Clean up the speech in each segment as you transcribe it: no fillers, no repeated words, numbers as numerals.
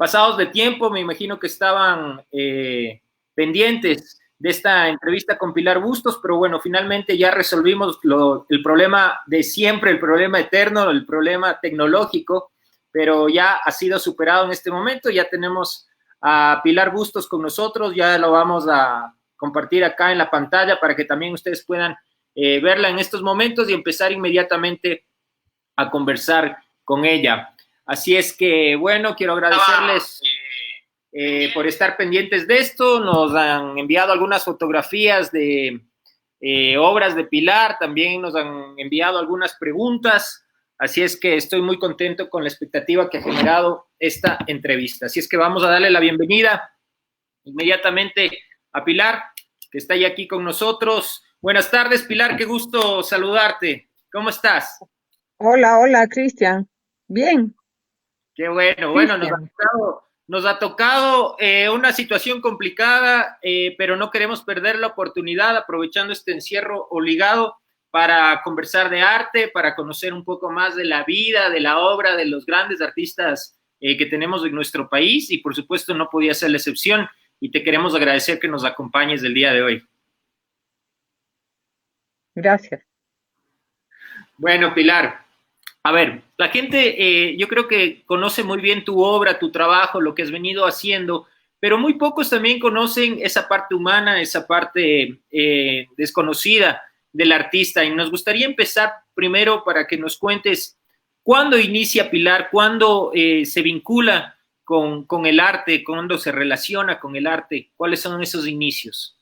pasados de tiempo, me imagino que estaban pendientes de esta entrevista con Pilar Bustos, pero bueno, finalmente ya resolvimos el problema de siempre, el problema eterno, el problema tecnológico, pero ya ha sido superado en este momento, ya tenemos a Pilar Bustos con nosotros, ya lo vamos a compartir acá en la pantalla para que también ustedes puedan verla en estos momentos y empezar inmediatamente a conversar con ella. Así es que, bueno, quiero agradecerles por estar pendientes de esto. Nos han enviado algunas fotografías de obras de Pilar, también nos han enviado algunas preguntas. Así es que estoy muy contento con la expectativa que ha generado esta entrevista. Así es que vamos a darle la bienvenida inmediatamente a Pilar, que está ya aquí con nosotros. Buenas tardes, Pilar, qué gusto saludarte. ¿Cómo estás? Hola, hola, Cristian. Bien, Qué bueno, bueno, Cristian. nos ha tocado una situación complicada, pero no queremos perder la oportunidad, aprovechando este encierro obligado, para conversar de arte, para conocer un poco más de la vida, de la obra, de los grandes artistas que tenemos en nuestro país, y por supuesto no podía ser la excepción, y te queremos agradecer que nos acompañes el día de hoy. Gracias. Bueno, Pilar, a ver, la gente yo creo que conoce muy bien tu obra, tu trabajo, lo que has venido haciendo, pero muy pocos también conocen esa parte humana, esa parte desconocida del artista. Y nos gustaría empezar primero para que nos cuentes cuándo inicia Pilar, cuándo se vincula con el arte, cuándo se relaciona con el arte, cuáles son esos inicios.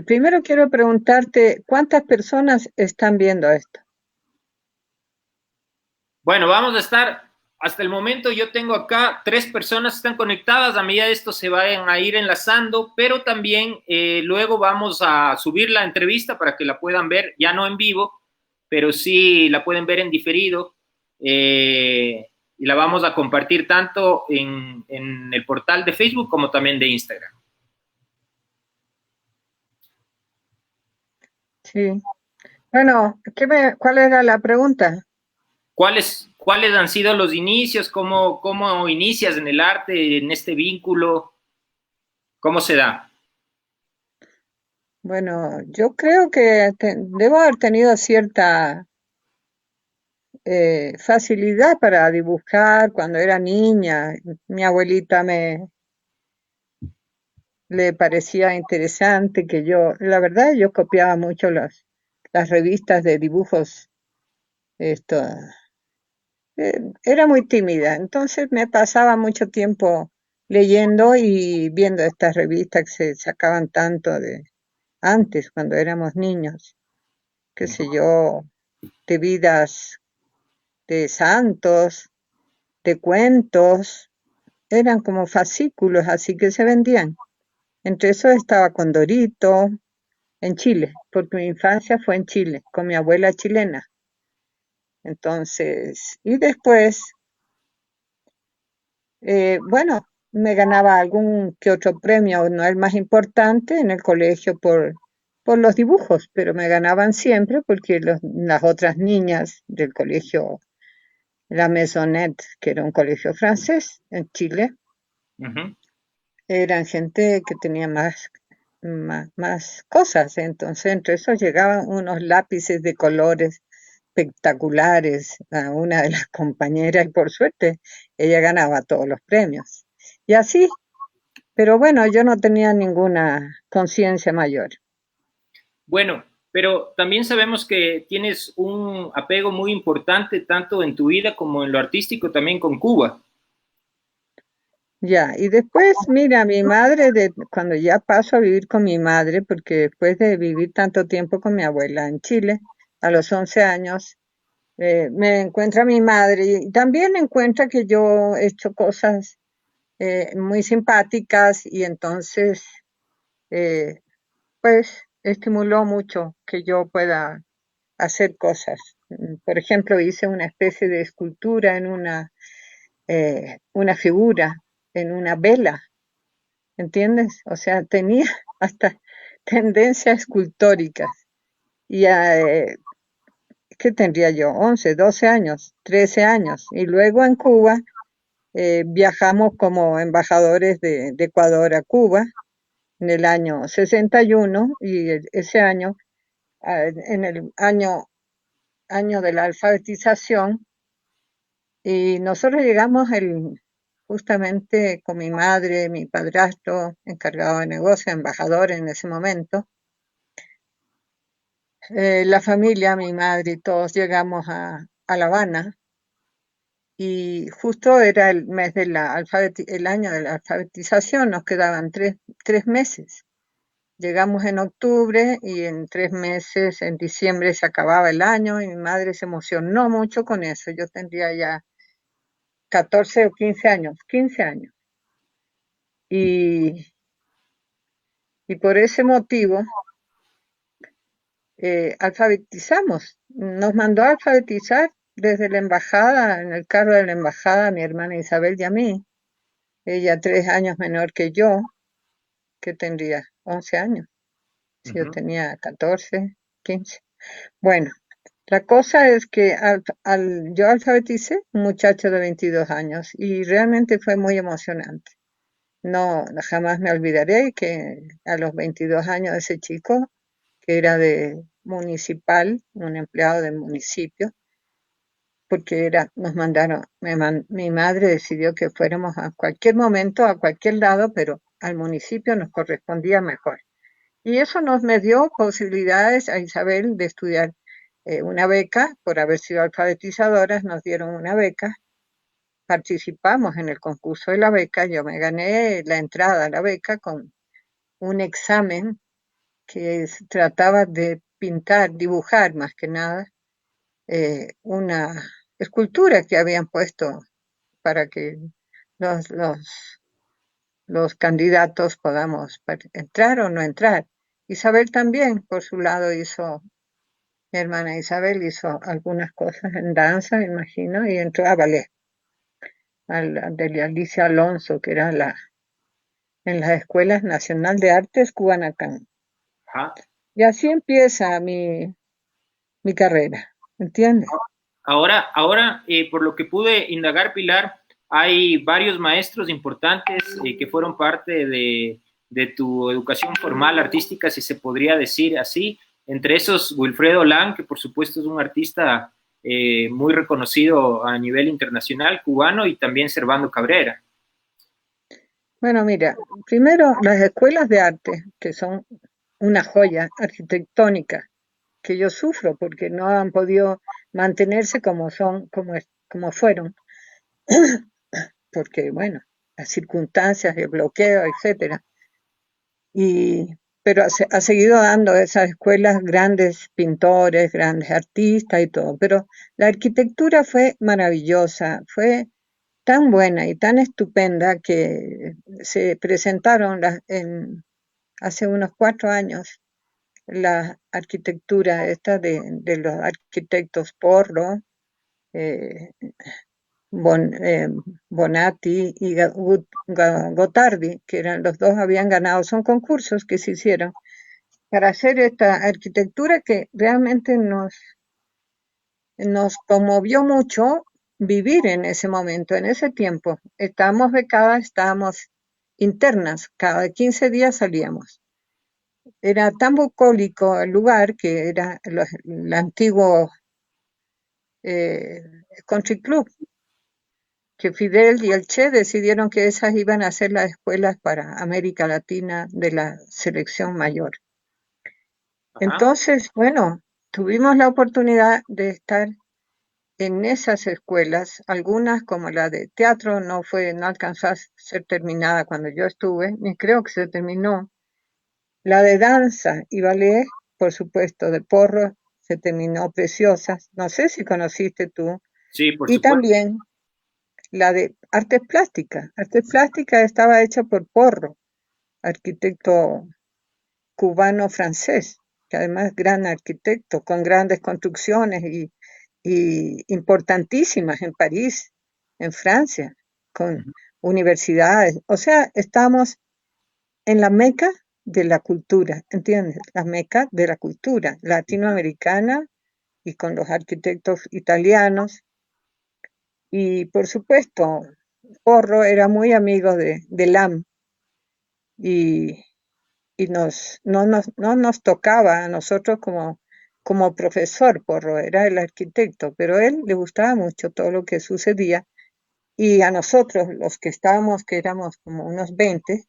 Primero quiero preguntarte, ¿cuántas personas están viendo esto? Bueno, vamos a estar, hasta el momento yo tengo acá 3 personas que están conectadas, a medida de esto se vayan a ir enlazando, pero también luego vamos a subir la entrevista para que la puedan ver, ya no en vivo, pero sí la pueden ver en diferido, y la vamos a compartir tanto en el portal de Facebook como también de Instagram. Sí. Bueno, ¿cuál era la pregunta? ¿Cuáles han sido los inicios? ¿Cómo inicias en el arte, en este vínculo? ¿Cómo se da? Bueno, yo creo que debo haber tenido cierta facilidad para dibujar cuando era niña. Mi abuelita me le parecía interesante que la verdad, yo copiaba mucho las revistas de dibujos, esto, era muy tímida, entonces me pasaba mucho tiempo leyendo y viendo estas revistas que se sacaban tanto de antes, cuando éramos niños, qué sé yo, de vidas de santos, de cuentos, eran como fascículos, así que se vendían. Entre esos estaba Condorito, en Chile, porque mi infancia fue en Chile, con mi abuela chilena. Entonces, y después bueno, me ganaba algún que otro premio, no el más importante, en el colegio por los dibujos, pero me ganaban siempre porque las otras niñas del colegio, la Maisonnette, que era un colegio francés en Chile, Uh -huh. eran gente que tenía más cosas. Entonces, entre esos llegaban unos lápices de colores espectaculares a una de las compañeras y por suerte ella ganaba todos los premios. Y así, pero bueno, yo no tenía ninguna conciencia mayor. Bueno, pero también sabemos que tienes un apego muy importante tanto en tu vida como en lo artístico también con Cuba. Ya, y después, mira, mi madre, cuando ya paso a vivir con mi madre, porque después de vivir tanto tiempo con mi abuela en Chile, a los 11 años, me encuentra mi madre y también encuentra que yo he hecho cosas muy simpáticas y entonces, eh, pues, estimuló mucho que yo pueda hacer cosas. Por ejemplo, hice una especie de escultura en una figura, en una vela, ¿entiendes? O sea, tenía hasta tendencias escultóricas. Y ¿qué tendría yo? 11, 12 años, 13 años. Y luego en Cuba viajamos como embajadores de Ecuador a Cuba en el año 61 y ese año, en el año de la alfabetización, y nosotros llegamos justamente con mi madre, mi padrastro, encargado de negocio, embajador en ese momento, la familia, mi madre y todos llegamos a La Habana y justo era el mes de el año de la alfabetización, nos quedaban tres meses. Llegamos en octubre y en 3 meses, en diciembre, se acababa el año y mi madre se emocionó mucho con eso. Yo tendría ya 14 o 15 años, 15 años. Y, y por ese motivo alfabetizamos. Nos mandó a alfabetizar desde la embajada, en el carro de la embajada, a mi hermana Isabel y a mí. Ella 3 años menor que yo, que tendría 11 años. Si yo tenía 14, 15. Bueno, la cosa es que yo alfabeticé un muchacho de 22 años y realmente fue muy emocionante. No, jamás me olvidaré que a los 22 años ese chico, que era de municipal, un empleado del municipio, porque nos mandaron, mi madre decidió que fuéramos a cualquier momento, a cualquier lado, pero al municipio nos correspondía mejor. Y eso me dio posibilidades a Isabel de estudiar una beca, por haber sido alfabetizadoras, nos dieron una beca, participamos en el concurso de la beca, yo me gané la entrada a la beca con un examen que trataba de pintar, dibujar más que nada, una escultura que habían puesto para que los, los, los candidatos podamos entrar o no entrar. Isabel también, por su lado, mi hermana Isabel hizo algunas cosas en danza, me imagino, y entró a ballet, de Alicia Alonso, que era en las Escuelas Nacional de Artes Cubanacán. Y así empieza mi carrera, ¿entiendes? Ahora, por lo que pude indagar, Pilar, hay varios maestros importantes que fueron parte de tu educación formal artística, si se podría decir así. Entre esos, Wilfredo Lang, que por supuesto es un artista muy reconocido a nivel internacional, cubano, y también Servando Cabrera. Bueno, mira, primero las escuelas de arte, que son una joya arquitectónica, que yo sufro porque no han podido mantenerse como fueron, porque bueno, las circunstancias, el bloqueo, etcétera. Pero ha seguido dando esas escuelas grandes pintores, grandes artistas y todo. Pero la arquitectura fue maravillosa, fue tan buena y tan estupenda que se presentaron hace unos 4 años la arquitectura esta de los arquitectos Porro, eh, Bonatti y Gotardi, que eran los dos, habían ganado, son concursos que se hicieron para hacer esta arquitectura que realmente nos conmovió mucho vivir en ese momento, en ese tiempo. Estábamos becadas, estábamos internas, cada 15 días salíamos. Era tan bucólico el lugar que era el antiguo Country Club, que Fidel y el Che decidieron que esas iban a ser las escuelas para América Latina de la selección mayor. Entonces, bueno, tuvimos la oportunidad de estar en esas escuelas, algunas como la de teatro no alcanzó a ser terminada cuando yo estuve, ni creo que se terminó. La de danza y ballet, por supuesto, de Porro, se terminó Preciosas, no sé si conociste tú. Sí, por Y supuesto. también la de artes plásticas. Artes plásticas estaba hecha por Porro, arquitecto cubano-francés, que además gran arquitecto, con grandes construcciones y importantísimas en París, en Francia, con universidades. O sea, estamos en la meca de la cultura, ¿entiendes? La meca de la cultura latinoamericana y con los arquitectos italianos. Y por supuesto, Porro era muy amigo de Lam y, no nos tocaba a nosotros como profesor. Porro era el arquitecto, pero a él le gustaba mucho todo lo que sucedía y a nosotros, los que estábamos, que éramos como unos 20,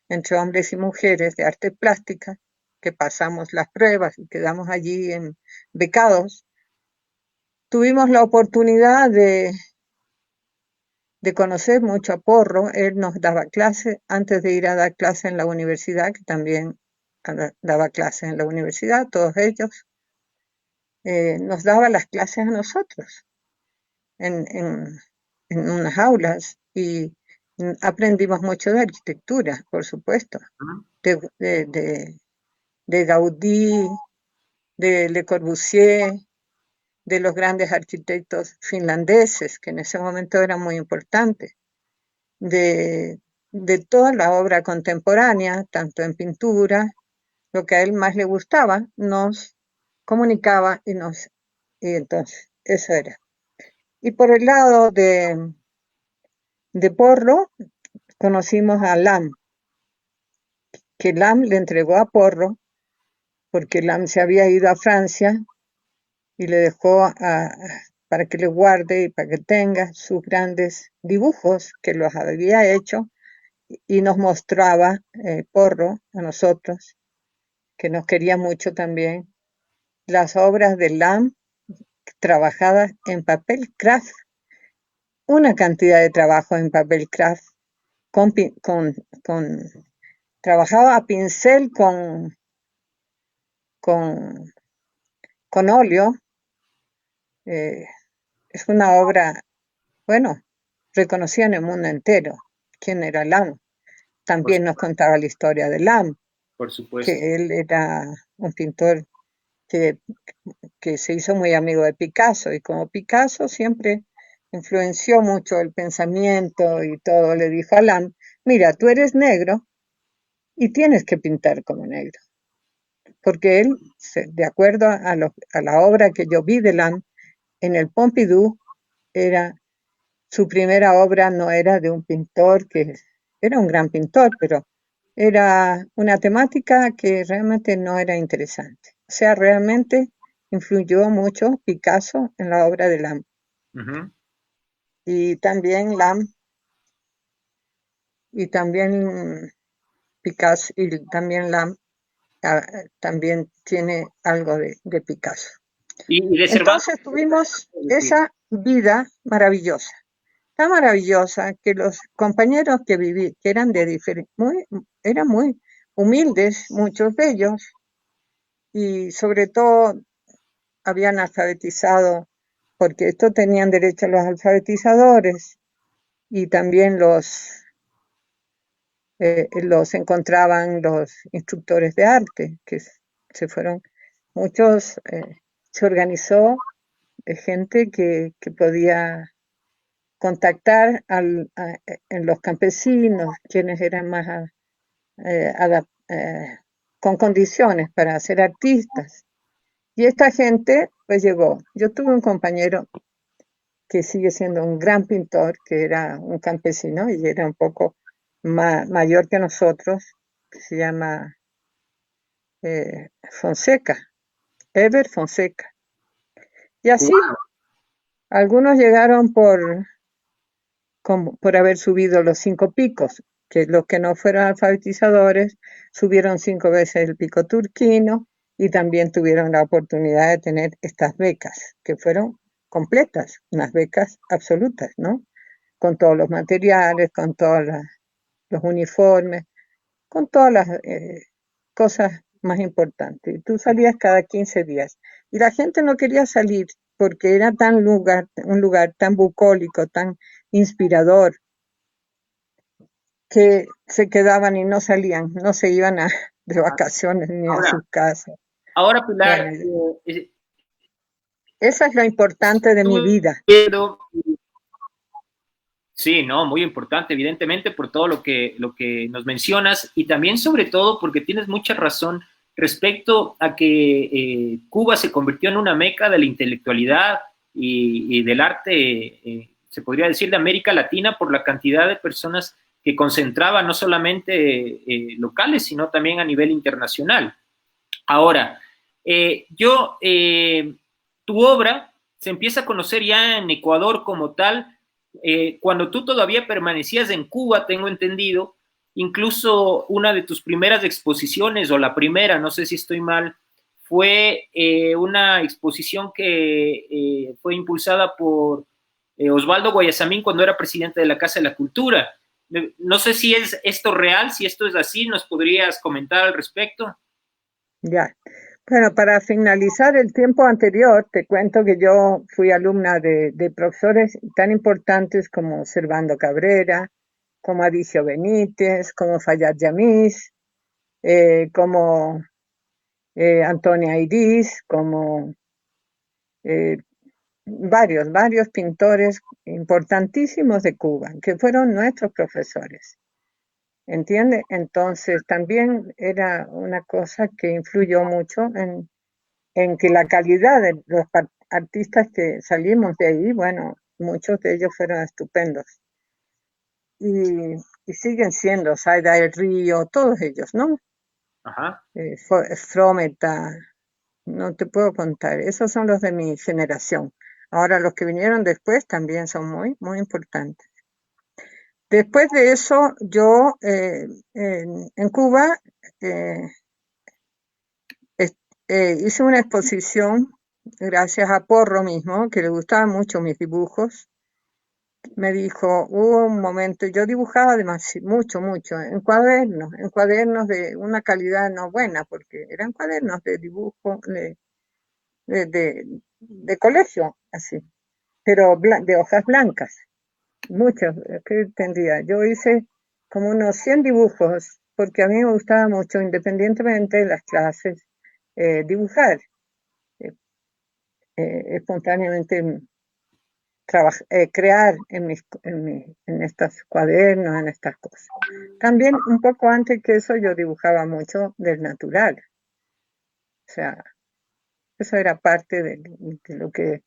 entre hombres y mujeres de arte plástica, que pasamos las pruebas y quedamos allí becados, tuvimos la oportunidad de conocer mucho a Porro. Él nos daba clase antes de ir a dar clase en la universidad, que también daba clase en la universidad, todos ellos, nos daba las clases a nosotros en, en, en unas aulas y aprendimos mucho de arquitectura, por supuesto, de, de, de, de Gaudí, de Le Corbusier, de los grandes arquitectos finlandeses, que en ese momento eran muy importantes, de toda la obra contemporánea, tanto en pintura, lo que a él más le gustaba, nos comunicaba y entonces, eso era. Y por el lado de Porro, conocimos a Lam, que Lam le entregó a Porro, porque Lam se había ido a Francia y le dejó para que le guarde y para que tenga sus grandes dibujos que los había hecho y nos mostraba Porro a nosotros, que nos quería mucho también, las obras de Lam trabajadas en papel craft, una cantidad de trabajo en papel craft, con trabajaba a pincel con, con óleo. Es una obra, bueno, reconocida en el mundo entero. ¿Quién era Lam? También nos contaba la historia de Lam, por supuesto, que él era un pintor que, que se hizo muy amigo de Picasso, y como Picasso siempre influenció mucho el pensamiento y todo, le dijo a Lam, mira, tú eres negro y tienes que pintar como negro. Porque él, de acuerdo a la obra que yo vi de Lam en el Pompidou, su primera obra no era de un pintor que era un gran pintor, pero era una temática que realmente no era interesante. O sea, realmente influyó mucho Picasso en la obra de Lam. Y también Lam, y también Picasso, y también Lam también tiene algo de Picasso. Y de Cervantes. Entonces tuvimos esa vida maravillosa, tan maravillosa, que los compañeros que viví, que eran eran muy humildes, muchos de ellos, y sobre todo habían alfabetizado, porque esto tenían derecho a los alfabetizadores, y también los encontraban los instructores de arte, que se fueron, muchos, se organizó gente que podía contactar en los campesinos, quienes eran más con condiciones para ser artistas. Y esta gente pues llegó. Yo tuve un compañero que sigue siendo un gran pintor, que era un campesino y era un poco mayor que nosotros, que se llama Fonseca, Ever Fonseca. Y así, algunos llegaron por haber subido los 5 picos, que los que no fueron alfabetizadores subieron 5 veces el pico turquino y también tuvieron la oportunidad de tener estas becas, que fueron completas, unas becas absolutas, ¿no? Con todos los materiales, con todos los uniformes, con todas las cosas más importantes. Tú salías cada 15 días y la gente no quería salir porque era un lugar tan bucólico, tan inspirador, que se quedaban y no salían, no se iban de vacaciones ni a sus casas. Ahora, Pilar, esa es lo importante de mi vida. Sí, no, muy importante, evidentemente, por todo lo que nos mencionas y también, sobre todo, porque tienes mucha razón respecto a que Cuba se convirtió en una meca de la intelectualidad y del arte, se podría decir, de América Latina por la cantidad de personas que concentraba, no solamente locales, sino también a nivel internacional. Ahora, tu obra se empieza a conocer ya en Ecuador como tal, cuando tú todavía permanecías en Cuba, tengo entendido, incluso una de tus primeras exposiciones, o la primera, no sé si estoy mal, fue una exposición que fue impulsada por Osvaldo Guayasamín cuando era presidente de la Casa de la Cultura. No sé si es esto real, si esto es así, ¿nos podrías comentar al respecto? Ya. Bueno, para finalizar el tiempo anterior, te cuento que yo fui alumna de profesores tan importantes como Servando Cabrera, como Adicio Benítez, como Fayad Yamiz, como Antonia Iris, como eh, varios pintores importantísimos de Cuba, que fueron nuestros profesores. ¿Entiende? Entonces también era una cosa que influyó mucho en que la calidad de los artistas que salimos de ahí, bueno, muchos de ellos fueron estupendos. Y siguen siendo Saida del Río, todos ellos, ¿no? Ajá. Frometa, no te puedo contar, esos son los de mi generación. Ahora los que vinieron después también son muy importantes. Después de eso, yo en Cuba eh, hice una exposición gracias a Porro mismo, que le gustaban mucho mis dibujos. Me dijo, hubo un momento, yo dibujaba mucho, en cuadernos de una calidad no buena, porque eran cuadernos de dibujo, de, de, de colegio, así, pero de hojas blancas, muchos, ¿qué tendría? Yo hice como unos 100 dibujos, porque a mí me gustaba mucho, independientemente de las clases, dibujar eh, espontáneamente, crear en estos cuadernos, en estas cosas. También un poco antes que eso yo dibujaba mucho del natural, o sea, eso era parte de lo que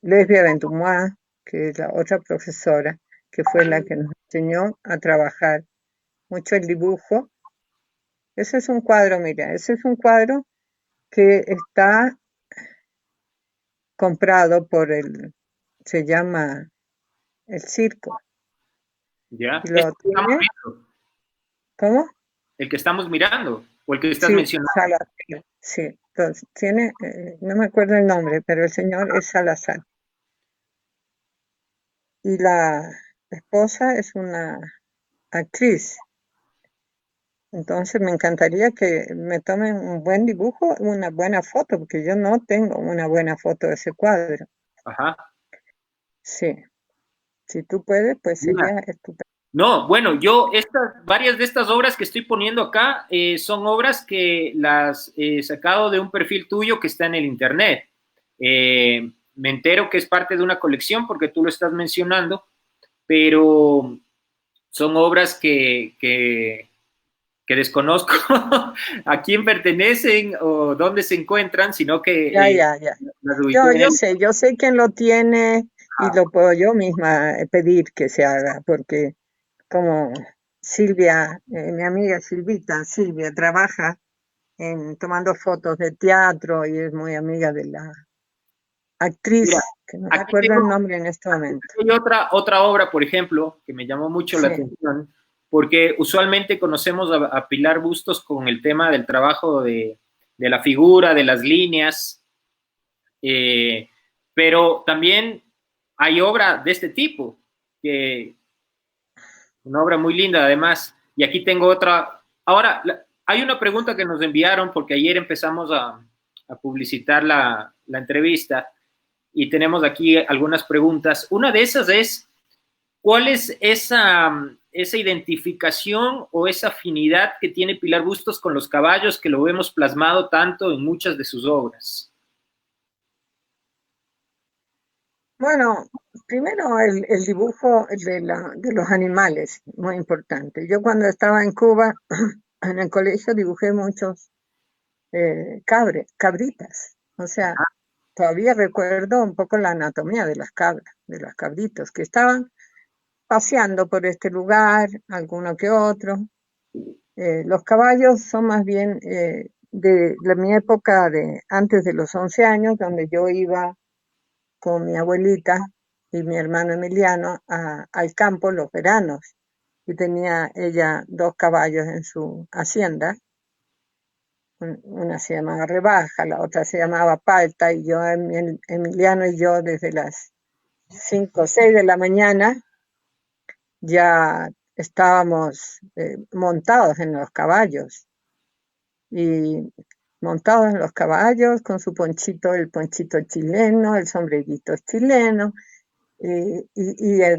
Lesbia Bentumois, que es la otra profesora, que fue la que nos enseñó a trabajar mucho el dibujo. Ese es un cuadro, mira, ese es un cuadro que está comprado se llama El Circo, Ya. y lo tiene, ¿cómo? El que estamos mirando o el que estás Sí, mencionando. Salazar, sí, entonces tiene, no me acuerdo el nombre, pero el señor es Salazar. Y la esposa es una actriz. Entonces me encantaría que me tomen un buen dibujo, una buena foto, porque yo no tengo una buena foto de ese cuadro. Ajá. Sí, si tú puedes, pues Mira. sería estupendo. No, bueno, varias de estas obras que estoy poniendo acá son obras que las he sacado de un perfil tuyo que está en el internet. Me entero que es parte de una colección porque tú lo estás mencionando, pero son obras que desconozco a quién pertenecen o dónde se encuentran, sino Ya, que ya, ya. las ubiqué en el... Yo sé quién lo tiene y lo puedo yo misma pedir que se haga, porque como Silvia, mi amiga Silvia, trabaja tomando fotos de teatro y es muy amiga de la Mira, actriz, que no me aquí acuerdo tengo, el nombre en este momento. hay otra obra, por ejemplo, que me llamó mucho la Sí, atención, porque usualmente conocemos a Pilar Bustos con el tema del trabajo de la figura, de las líneas, eh, pero también hay obra de este tipo, que una obra muy linda además. Y aquí tengo otra. Ahora, hay una pregunta que nos enviaron porque ayer empezamos a publicitar la entrevista y tenemos aquí algunas preguntas. Una de esas es, ¿cuál es esa identificación o esa afinidad que tiene Pilar Bustos con los caballos que lo vemos plasmado tanto en muchas de sus obras? bueno, primero el dibujo de los animales, muy importante. Yo cuando estaba en Cuba, en el colegio dibujé muchos cabritas. O sea, todavía recuerdo un poco la anatomía de las cabras, de los cabritos que estaban paseando por este lugar, alguno que otro. Los caballos son más bien mi época de antes de los 11 años, donde yo iba con mi abuelita y mi hermano Emiliano al campo los veranos. Y tenía ella 2 caballos en su hacienda. Una se llamaba Rebaja, la otra se llamaba Palta, y yo, Emiliano y yo, desde las 5 o 6 de la mañana, ya estábamos montados en los caballos. Y montados en los caballos, con su ponchito, el ponchito chileno, el sombrerito chileno, y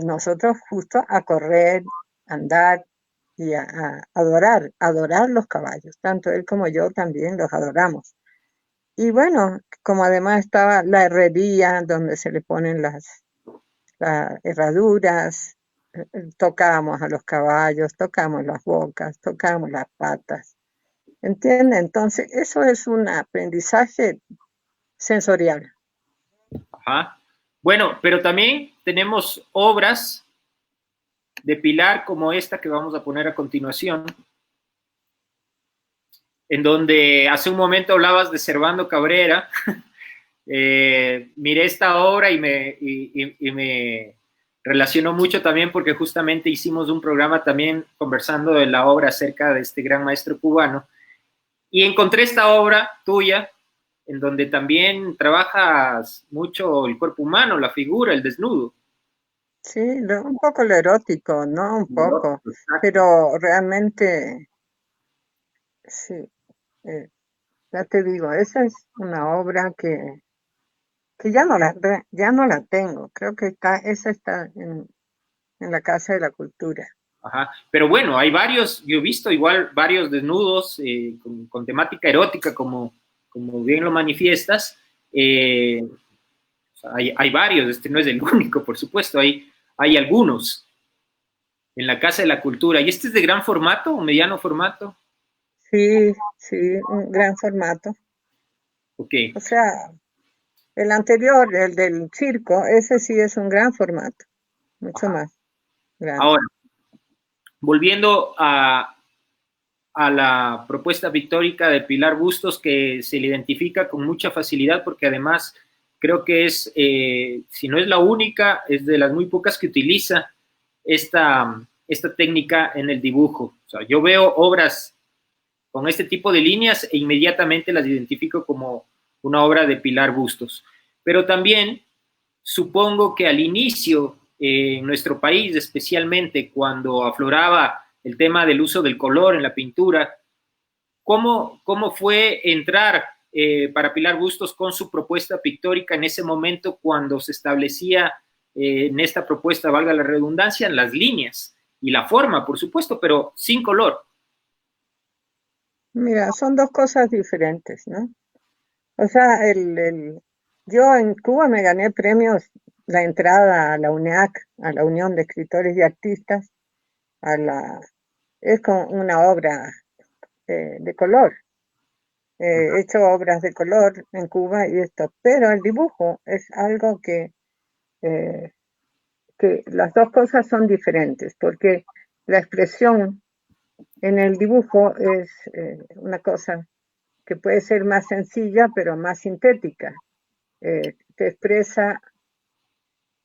nosotros justo a correr, andar y a adorar los caballos. Tanto él como yo también los adoramos. Y bueno, como además estaba la herrería donde se le ponen las herraduras, tocábamos a los caballos, tocamos las bocas, tocamos las patas. ¿Entiende? Entonces, eso es un aprendizaje sensorial. Ajá. Bueno, pero también tenemos obras de Pilar como esta que vamos a poner a continuación, en donde hace un momento hablabas de Servando Cabrera. Miré esta obra y me relacionó mucho también porque justamente hicimos un programa también conversando de la obra acerca de este gran maestro cubano. Y encontré esta obra tuya en donde también trabajas mucho el cuerpo humano, la figura, el desnudo. Sí, un poco lo erótico, ¿no? Un poco, Exacto. pero realmente, sí, eh, ya te digo, esa es una obra que ya no la tengo. Creo que esa está en la Casa de la Cultura. Ajá. Pero bueno, hay varios, yo he visto igual varios desnudos con temática erótica, como bien lo manifiestas. O sea, hay varios, este no es el único, por supuesto, hay algunos en la Casa de la Cultura. ¿Y este es de gran formato o mediano formato? Sí, sí, un gran formato. Ok. O sea, el anterior, el del circo, ese sí es un gran formato, mucho más grande. Ahora, volviendo a la propuesta pictórica de Pilar Bustos, que se le identifica con mucha facilidad porque además creo que es, si no es la única, es de las muy pocas que utiliza esta técnica en el dibujo. O sea, yo veo obras con este tipo de líneas e inmediatamente las identifico como una obra de Pilar Bustos. Pero también supongo que al inicio, en nuestro país, especialmente cuando afloraba el tema del uso del color en la pintura, ¿cómo fue entrar para Pilar Bustos con su propuesta pictórica en ese momento cuando se establecía en esta propuesta, valga la redundancia, las líneas y la forma, por supuesto, pero sin color? Mira, son dos cosas diferentes, ¿no? O sea, yo en Cuba me gané premios, la entrada a la UNEAC, a la Unión de Escritores y Artistas, a la, es como una obra de color. He hecho obras de color en Cuba y esto, pero el dibujo es algo eh, que las dos cosas son diferentes, porque la expresión en el dibujo es una cosa que puede ser más sencilla, pero más sintética. Te expresa,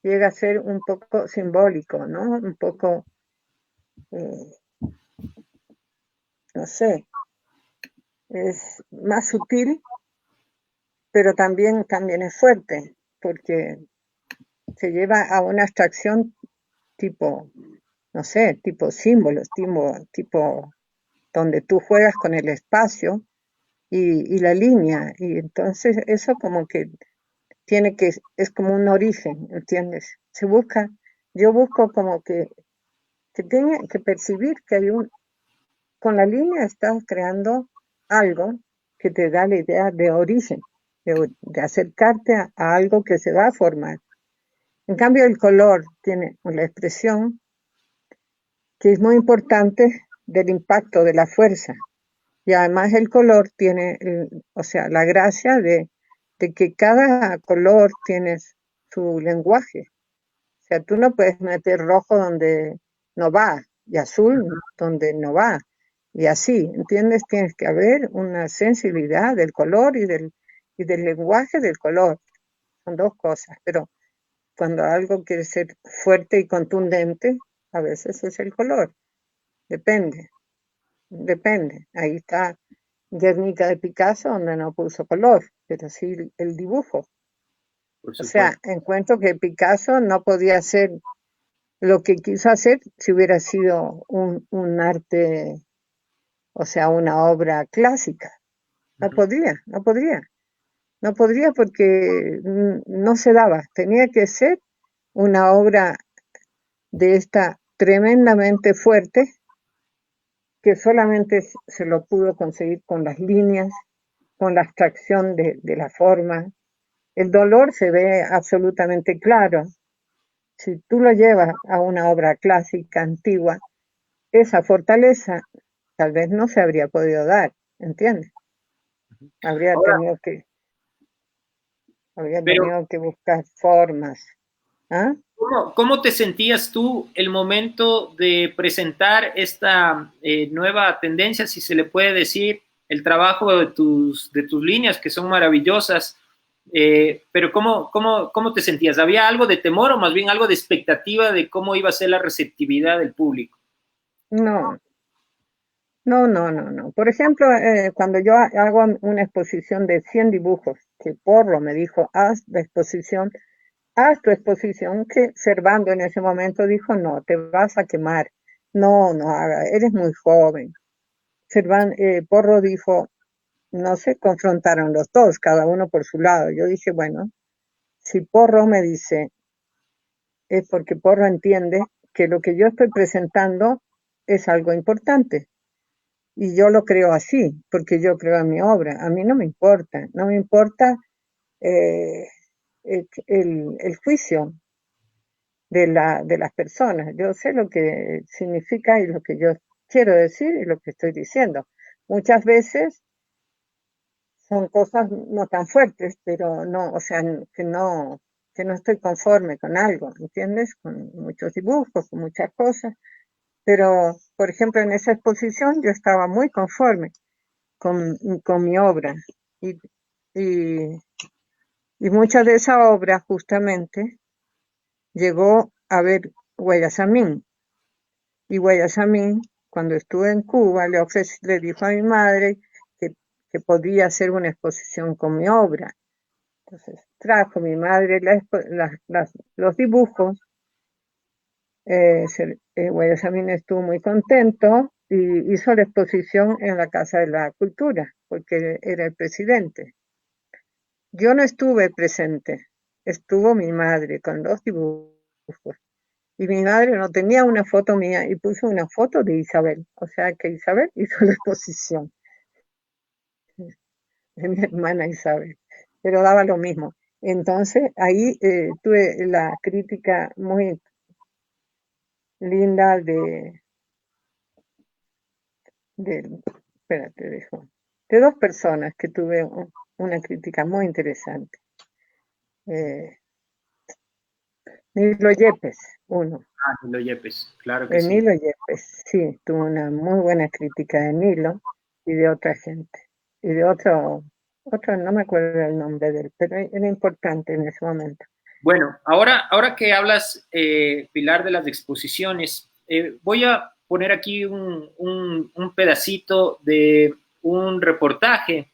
llega a ser un poco simbólico, ¿no? Un poco, eh, no sé, es más sutil, pero también es fuerte, porque se lleva a una abstracción tipo, no sé, tipo símbolos, tipo donde tú juegas con el espacio y la línea, y entonces eso como que es como un origen, ¿entiendes? Yo busco como que tenga que percibir que con la línea estás creando algo que te da la idea de origen, de acercarte a algo que se va a formar. En cambio, el color tiene la expresión que es muy importante del impacto, de la fuerza. Y además el color tiene, o sea, la gracia de que cada color tiene su lenguaje. O sea, tú no puedes meter rojo donde no va, y azul donde no va, y así, ¿entiendes? Tienes que haber una sensibilidad del color y del lenguaje del color. Son dos cosas, pero cuando algo quiere ser fuerte y contundente, a veces es el color. Depende, depende. Ahí está Guernica de Picasso, donde no puso color, pero sí el dibujo. por O sea, supuesto. encuentro que Picasso no podía hacer lo que quiso hacer si hubiera sido un arte, o sea, una obra clásica. No Ujú. podría, no podría, no podría porque no se daba. Tenía que ser una obra de esta tremendamente fuerte que solamente se lo pudo conseguir con las líneas, con la abstracción de la forma. El dolor se ve absolutamente claro. Si tú lo llevas a una obra clásica, antigua, esa fortaleza tal vez no se habría podido dar, ¿entiendes? Habría Ahora, tenido que, habría pero tenido que buscar formas. ¿Ah? ¿cómo te sentías tú el momento de presentar esta nueva tendencia, si se le puede decir, el trabajo de tus líneas, que son maravillosas? Pero ¿cómo te sentías? ¿Había algo de temor o más bien algo de expectativa de cómo iba a ser la receptividad del público? No, no, no, no, no. Por ejemplo, cuando yo hago una exposición de 100 dibujos, que Porro me dijo, haz tu exposición, que Servando en ese momento dijo, no, te vas a quemar, no, no haga, eres muy joven. Porro dijo, no se confrontaron los dos, cada uno por su lado. Yo dije, bueno, si Porro me dice, es porque Porro entiende que lo que yo estoy presentando es algo importante. Y yo lo creo así, porque yo creo en mi obra. A mí no me importa, no me importa eh, el juicio de las personas. Yo sé lo que significa y lo que yo quiero decir y lo que estoy diciendo. Muchas veces son cosas no tan fuertes, pero no, o sea, que no estoy conforme con algo, ¿entiendes? Con muchos dibujos, con muchas cosas, pero, por ejemplo, en esa exposición yo estaba muy conforme con mi obra y, y, y mucha de esa obra justamente llegó a ver Guayasamín, y Guayasamín, cuando estuve en Cuba, le dijo a mi madre que podía hacer una exposición con mi obra. Entonces trajo mi madre los dibujos, Guayasamín estuvo muy contento y hizo la exposición en la Casa de la Cultura, porque era el presidente. Yo no estuve presente, estuvo mi madre con los dibujos. Y mi madre no tenía una foto mía y puso una foto de Isabel. O sea que Isabel hizo la exposición de mi hermana Isabel, pero daba lo mismo. Entonces ahí tuve la crítica muy linda de espérate, de dos personas que tuve una crítica muy interesante. Eh, Nilo Yepes, uno. Ah, Nilo Yepes, claro que De sí. Nilo Yepes, sí, tuvo una muy buena crítica de Nilo y de otra gente. Y de otro no me acuerdo el nombre de él, pero era importante en ese momento. Bueno, ahora que hablas, Pilar, de las exposiciones, voy a poner aquí un pedacito de un reportaje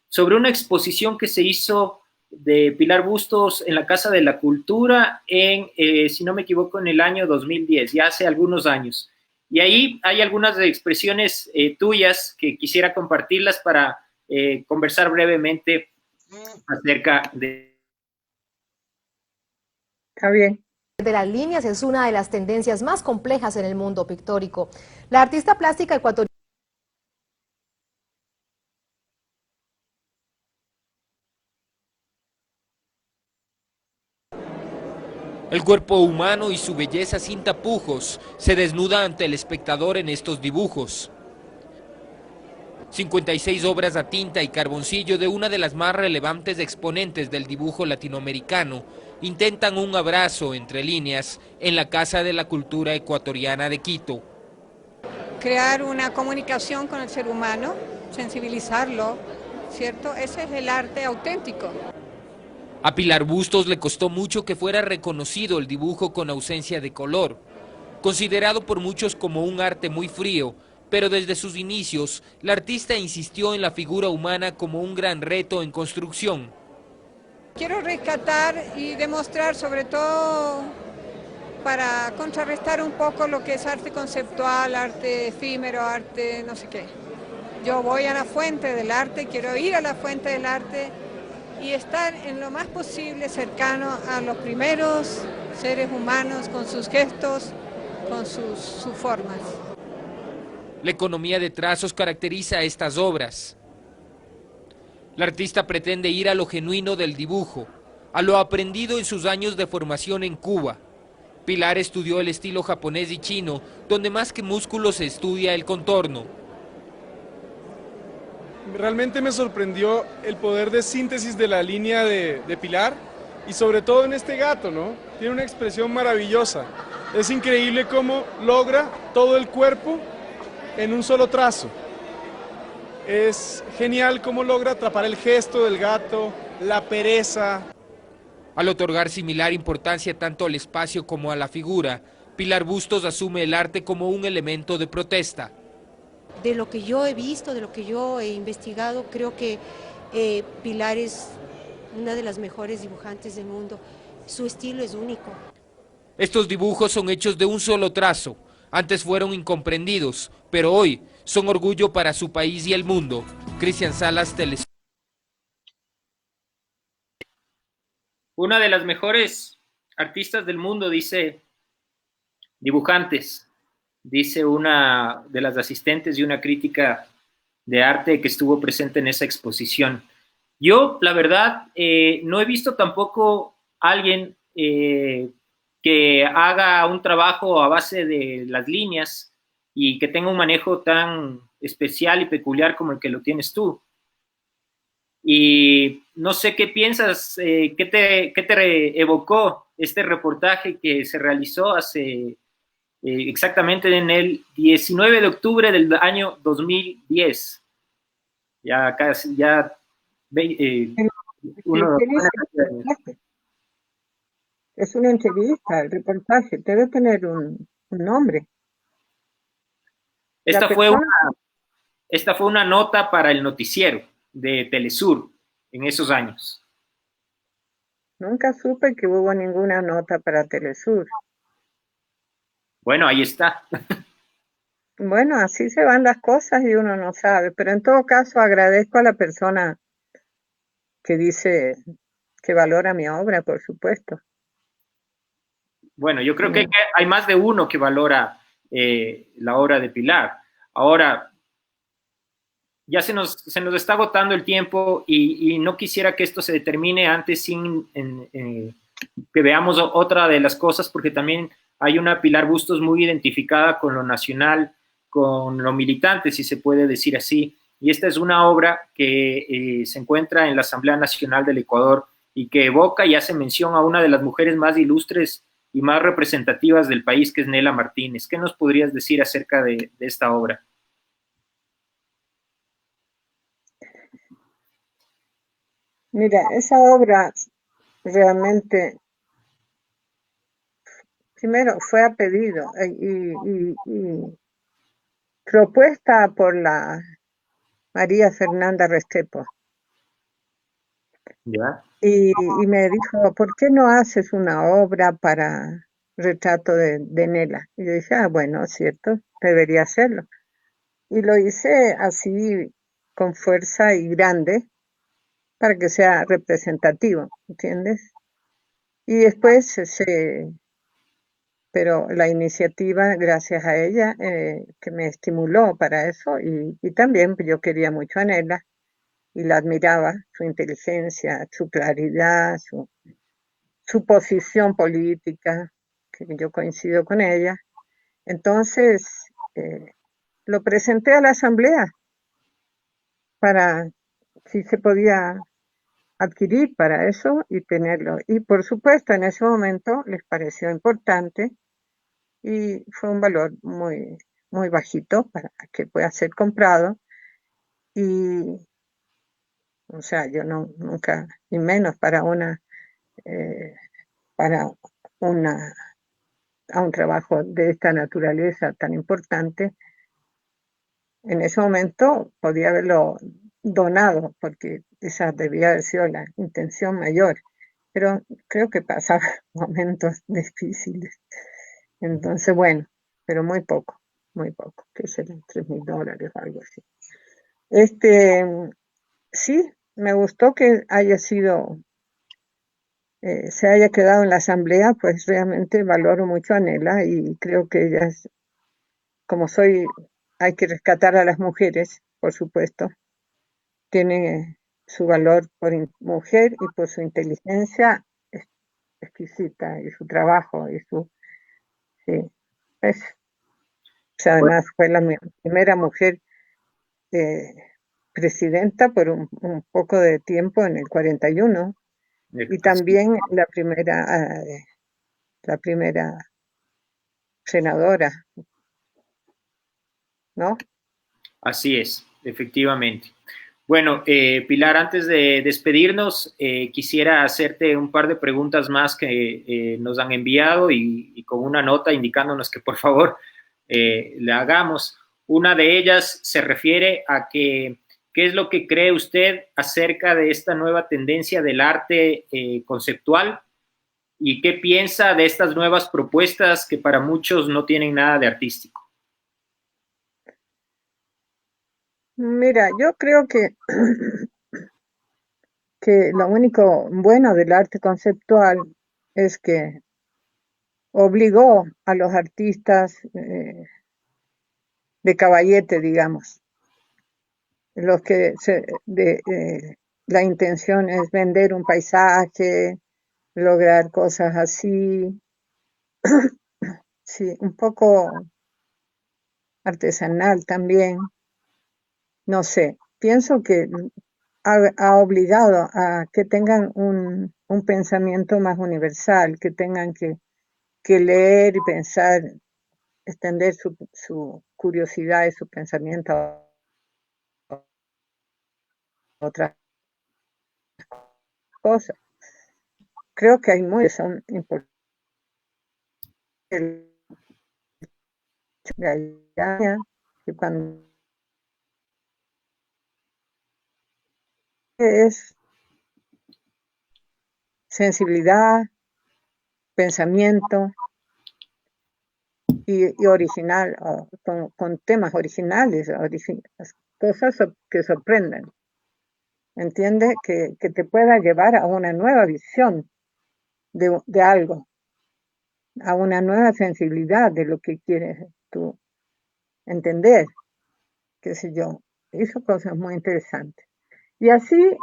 sobre una exposición que se hizo de Pilar Bustos en la Casa de la Cultura si no me equivoco, en el año 2010, ya hace algunos años. Y ahí hay algunas expresiones tuyas que quisiera compartirlas para conversar brevemente acerca de... Está bien. De las líneas es una de las tendencias más complejas en el mundo pictórico. La artista plástica ecuatoriana El cuerpo humano y su belleza sin tapujos se desnuda ante el espectador en estos dibujos. 56 obras a tinta y carboncillo de una de las más relevantes exponentes del dibujo latinoamericano intentan un abrazo entre líneas en la Casa de la Cultura Ecuatoriana de Quito. Crear una comunicación con el ser humano, sensibilizarlo, ¿cierto? Ese es el arte auténtico. A Pilar Bustos le costó mucho que fuera reconocido el dibujo con ausencia de color, considerado por muchos como un arte muy frío, pero desde sus inicios, la artista insistió en la figura humana como un gran reto en construcción. Quiero rescatar y demostrar, sobre todo para contrarrestar un poco lo que es arte conceptual, arte efímero, arte no sé qué. Yo voy a la fuente del arte, quiero ir a la fuente del arte y estar en lo más posible cercano a los primeros seres humanos con sus gestos, con sus formas. La economía de trazos caracteriza estas obras. La artista pretende ir a lo genuino del dibujo, a lo aprendido en sus años de formación en Cuba. Pilar estudió el estilo japonés y chino, donde más que músculos se estudia el contorno. Realmente me sorprendió el poder de síntesis de la línea de Pilar y sobre todo en este gato, ¿no? Tiene una expresión maravillosa. Es increíble cómo logra todo el cuerpo en un solo trazo. Es genial cómo logra atrapar el gesto del gato, la pereza. Al otorgar similar importancia tanto al espacio como a la figura, Pilar Bustos asume el arte como un elemento de protesta. De lo que yo he visto, de lo que yo he investigado, creo que Pilar es una de las mejores dibujantes del mundo. Su estilo es único. Estos dibujos son hechos de un solo trazo. Antes fueron incomprendidos, pero hoy son orgullo para su país y el mundo. Cristian Salas, Telesur. Una de las mejores artistas del mundo, dice, dibujantes, dice una de las asistentes y una crítica de arte que estuvo presente en esa exposición. Yo, la verdad, no he visto tampoco a alguien que haga un trabajo a base de las líneas y que tenga un manejo tan especial y peculiar como el que lo tienes tú. Y no sé qué piensas, qué te evocó este reportaje que se realizó hace exactamente en el 19 de octubre del año 2010. Ya casi, ya uno, es una entrevista, el reportaje, debe tener un nombre. esta fue una nota para el noticiero de Telesur en esos años. Nunca supe que hubo ninguna nota para Telesur. Bueno, ahí está. Bueno, así se van las cosas y uno no sabe, pero en todo caso agradezco a la persona que dice que valora mi obra, por supuesto. Bueno, yo creo que hay más de uno que valora la obra de Pilar. Ahora, ya se nos está agotando el tiempo y no quisiera que esto se determine antes sin que veamos otra de las cosas, porque también hay una Pilar Bustos muy identificada con lo nacional, con lo militante, si se puede decir así. Y esta es una obra que se encuentra en la Asamblea Nacional del Ecuador y que evoca y hace mención a una de las mujeres más ilustres y más representativas del país, que es Nela Martínez. ¿Qué nos podrías decir acerca de esta obra? Mira, esa obra realmente, primero fue a pedido y propuesta por la María Fernanda Restrepo. ¿Ya? Y me dijo, ¿por qué no haces una obra para retrato de Nela? Y yo dije, bueno, cierto, debería hacerlo. Y lo hice así, con fuerza y grande, para que sea representativo, ¿entiendes? Y después, pero la iniciativa, gracias a ella, que me estimuló para eso, y también yo quería mucho a Nela, y la admiraba, su inteligencia, su claridad, su posición política, que yo coincido con ella. Entonces, lo presenté a la asamblea para si se podía adquirir para eso y tenerlo. Y por supuesto, en ese momento les pareció importante y fue un valor muy, muy bajito para que pueda ser comprado. Y, o sea, yo no, nunca, y menos eh, para una, a un trabajo de esta naturaleza tan importante, en ese momento podía haberlo donado, porque esa debía haber sido la intención mayor, pero creo que pasaba momentos difíciles. Entonces, bueno, pero muy poco, que serán $3.000 o algo así. Sí, me gustó que haya sido, se haya quedado en la asamblea, pues realmente valoro mucho a Nela y creo que ella es, como soy, hay que rescatar a las mujeres, por supuesto, tiene su valor por mujer y por su inteligencia exquisita y su trabajo y sí, es, o sea, además fue la primera mujer presidenta por un poco de tiempo en el 41 y también la primera senadora, ¿no? Así es, efectivamente. Bueno, Pilar, antes de despedirnos, quisiera hacerte un par de preguntas más que nos han enviado y con una nota indicándonos que por favor le hagamos. Una de ellas se refiere a que, ¿qué es lo que cree usted acerca de esta nueva tendencia del arte conceptual? ¿Y qué piensa de estas nuevas propuestas que para muchos no tienen nada de artístico? Mira, yo creo que lo único bueno del arte conceptual es que obligó a los artistas de caballete, digamos, los que la intención es vender un paisaje, lograr cosas así, sí, un poco artesanal también, no sé, pienso que ha obligado a que tengan un pensamiento más universal, que tengan que leer y pensar, extender su curiosidad y su pensamiento a otras cosas. Creo que hay muy son importantes. Que cuando es sensibilidad, pensamiento y original, con temas originales, cosas que sorprenden. ¿Entiendes? Que te pueda llevar a una nueva visión de algo, a una nueva sensibilidad de lo que quieres tú entender, qué sé yo. Hizo cosas muy interesantes. Y así,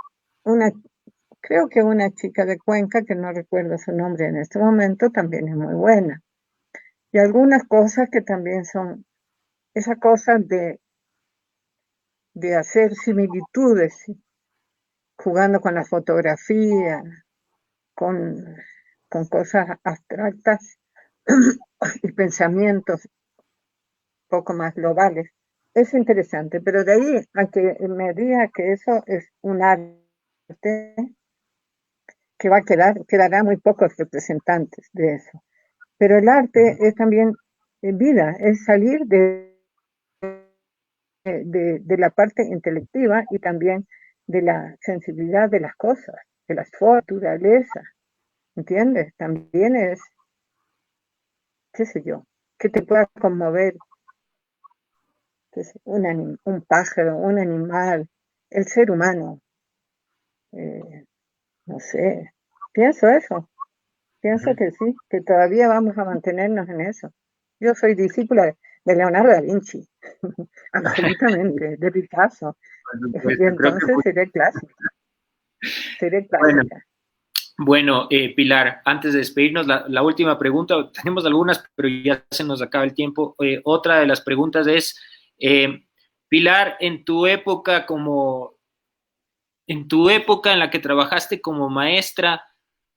creo que una chica de Cuenca, que no recuerdo su nombre en este momento, también es muy buena. Y algunas cosas que también son, esas cosas de hacer similitudes, jugando con la fotografía, con cosas abstractas y pensamientos poco más globales. Es interesante, pero de ahí a que me diga que eso es un arte que quedará muy pocos representantes de eso. Pero el arte es también vida, es salir de la parte intelectiva y también de la sensibilidad de las cosas, de la naturaleza, ¿entiendes? También es, qué sé yo, que te pueda conmover, un pájaro, un animal, el ser humano, no sé, pienso eso, pienso que sí, que todavía vamos a mantenernos en eso. Yo soy discípula de Leonardo da Vinci, absolutamente, de Picasso, y entonces seré clásica, seré clásica. Bueno, Pilar, antes de despedirnos, la última pregunta, tenemos algunas, pero ya se nos acaba el tiempo. Otra de las preguntas es, Pilar, en tu época en la que trabajaste como maestra,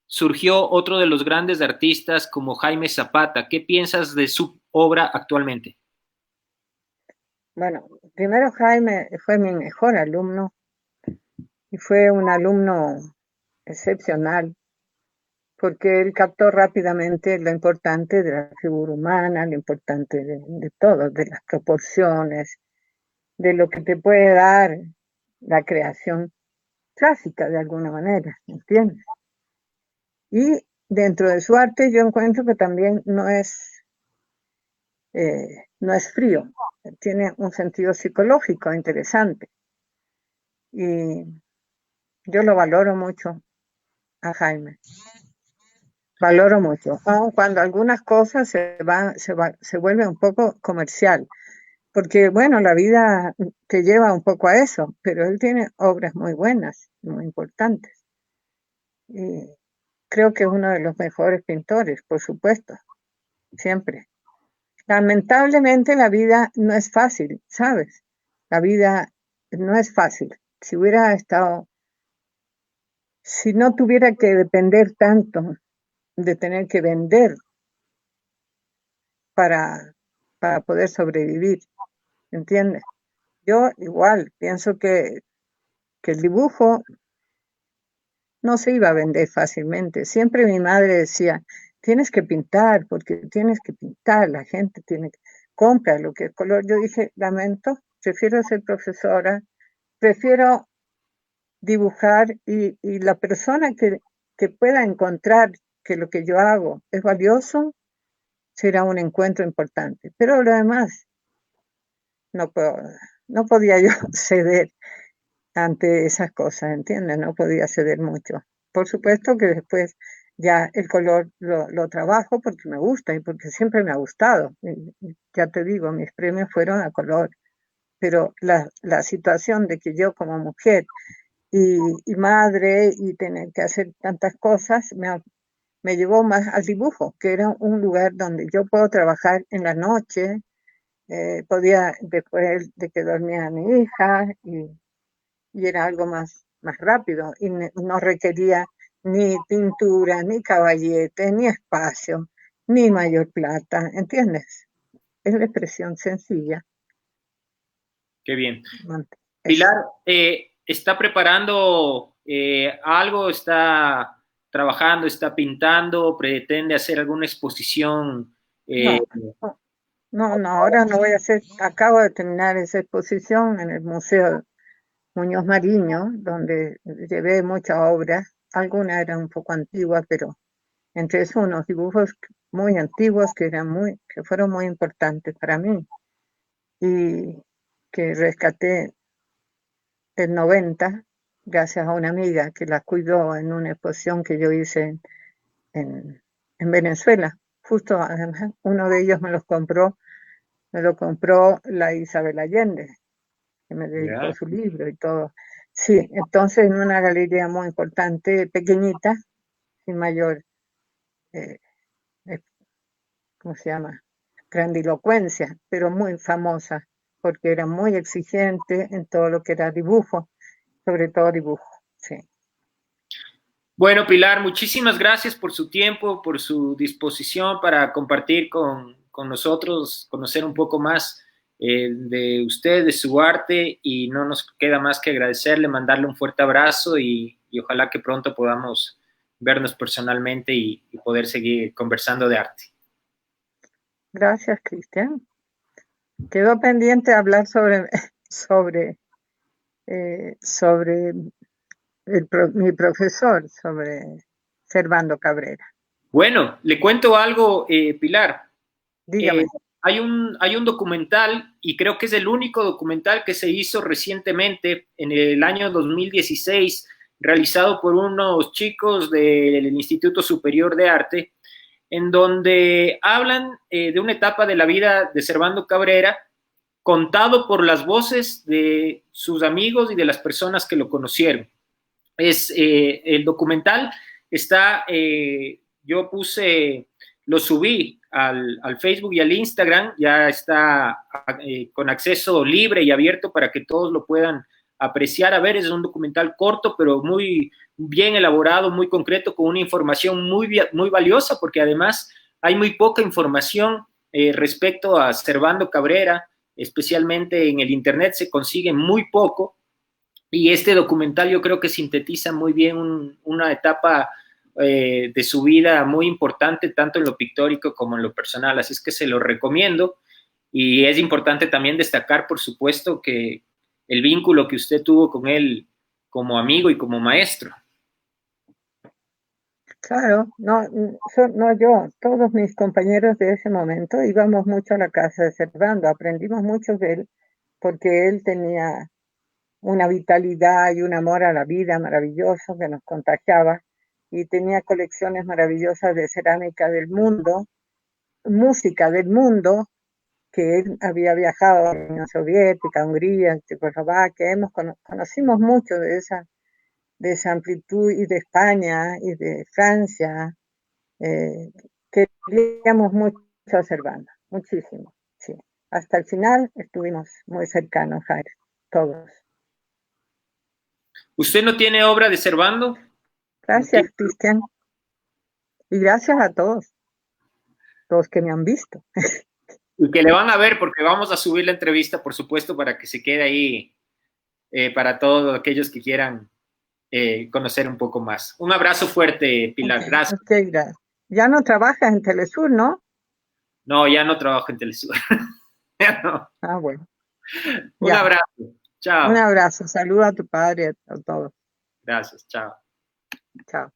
surgió otro de los grandes artistas como Jaime Zapata. ¿Qué piensas de su obra actualmente? Bueno, primero Jaime fue mi mejor alumno y fue un alumno excepcional porque él captó rápidamente lo importante de la figura humana, lo importante de todo, de las proporciones, de lo que te puede dar la creación clásica de alguna manera, ¿entiendes? Y dentro de su arte yo encuentro que también no es frío, tiene un sentido psicológico interesante. Y yo lo valoro mucho a Jaime, valoro mucho, aun cuando algunas cosas se vuelven un poco comercial, porque bueno, la vida te lleva un poco a eso, pero él tiene obras muy buenas, muy importantes. Y creo que es uno de los mejores pintores, por supuesto, siempre. Lamentablemente la vida no es fácil, ¿sabes? La vida no es fácil. Si no tuviera que depender tanto de tener que vender para, para poder sobrevivir, ¿entiendes? Yo igual pienso que el dibujo no se iba a vender fácilmente. Siempre mi madre decía, tienes que pintar, porque tienes que pintar, la gente compra lo que es color. Yo dije, lamento, prefiero ser profesora, prefiero dibujar y la persona que pueda encontrar que lo que yo hago es valioso, será un encuentro importante. Pero lo demás, no, no podía yo ceder ante esas cosas, ¿entiendes? No podía ceder mucho. Por supuesto que después ya el color lo trabajo porque me gusta y porque siempre me ha gustado. Y ya te digo, mis premios fueron a color, pero la situación de que yo como mujer y madre y tener que hacer tantas cosas me llevó más al dibujo, que era un lugar donde yo puedo trabajar en la noche, podía después de que dormía mi hija y era algo más rápido y no requería ni pintura, ni caballete, ni espacio, ni mayor plata, ¿entiendes? Es la expresión sencilla. Qué bien. Eso. Pilar, ¿está preparando algo? ¿Está trabajando? ¿Está pintando? ¿Pretende hacer alguna exposición? No, ahora no voy a hacer, acabo de terminar esa exposición en el Museo Muñoz Mariño, donde llevé muchas obras, algunas eran un poco antiguas, pero entre eso unos dibujos muy antiguos que fueron muy importantes para mí y que rescaté en 90 gracias a una amiga que la cuidó en una exposición que yo hice en Venezuela. Justo además uno de ellos me lo compró la Isabel Allende, que me dedicó su libro y todo. Sí, entonces en una galería muy importante, pequeñita, sin mayor, ¿cómo se llama? Grandilocuencia, pero muy famosa, porque era muy exigente en todo lo que era dibujo, sobre todo dibujo, sí. Bueno, Pilar, muchísimas gracias por su tiempo, por su disposición para compartir con nosotros, conocer un poco más de usted, de su arte, y no nos queda más que agradecerle, mandarle un fuerte abrazo y ojalá que pronto podamos vernos personalmente y poder seguir conversando de arte. Gracias, Cristian. Quedó pendiente hablar sobre mi profesor, sobre Servando Cabrera. Bueno, le cuento algo, Pilar. Dígame. Hay un documental, y creo que es el único documental que se hizo recientemente, en el año 2016, realizado por unos chicos del Instituto Superior de Arte, en donde hablan de una etapa de la vida de Servando Cabrera, contado por las voces de sus amigos y de las personas que lo conocieron. El documental está, yo puse lo subí al Facebook y al Instagram, ya está con acceso libre y abierto para que todos lo puedan apreciar. A ver, es un documental corto, pero muy bien elaborado, muy concreto, con una información muy valiosa, porque además hay muy poca información respecto a Servando Cabrera, especialmente en el internet se consigue muy poco, y este documental yo creo que sintetiza muy bien una etapa de su vida muy importante, tanto en lo pictórico como en lo personal, así es que se lo recomiendo. Y es importante también destacar, por supuesto, que el vínculo que usted tuvo con él como amigo y como maestro. Claro, no, no yo, todos mis compañeros de ese momento íbamos mucho a la casa de Servando, aprendimos mucho de él, porque él tenía una vitalidad y un amor a la vida maravilloso que nos contagiaba, y tenía colecciones maravillosas de cerámica del mundo, música del mundo, que él había viajado a la Unión Soviética, a Hungría, Checoslovaquia, conocimos mucho de esa amplitud, y de España y de Francia. Queríamos mucho a Servando, muchísimo, sí. Hasta el final estuvimos muy cercanos, Jair, todos. ¿Usted no tiene obra de Servando? Gracias, Cristian. Y gracias a todos los que me han visto. Y que le van a ver, porque vamos a subir la entrevista, por supuesto, para que se quede ahí para todos aquellos que quieran conocer un poco más. Un abrazo fuerte, Pilar. Okay, gracias. Okay, gracias. Ya no trabajas en Telesur, ¿no? No, ya no trabajo en Telesur. Ya no. Ah, bueno. Un abrazo. Chao. Un abrazo. Saluda a tu padre y a todos. Gracias. Chao. Chao.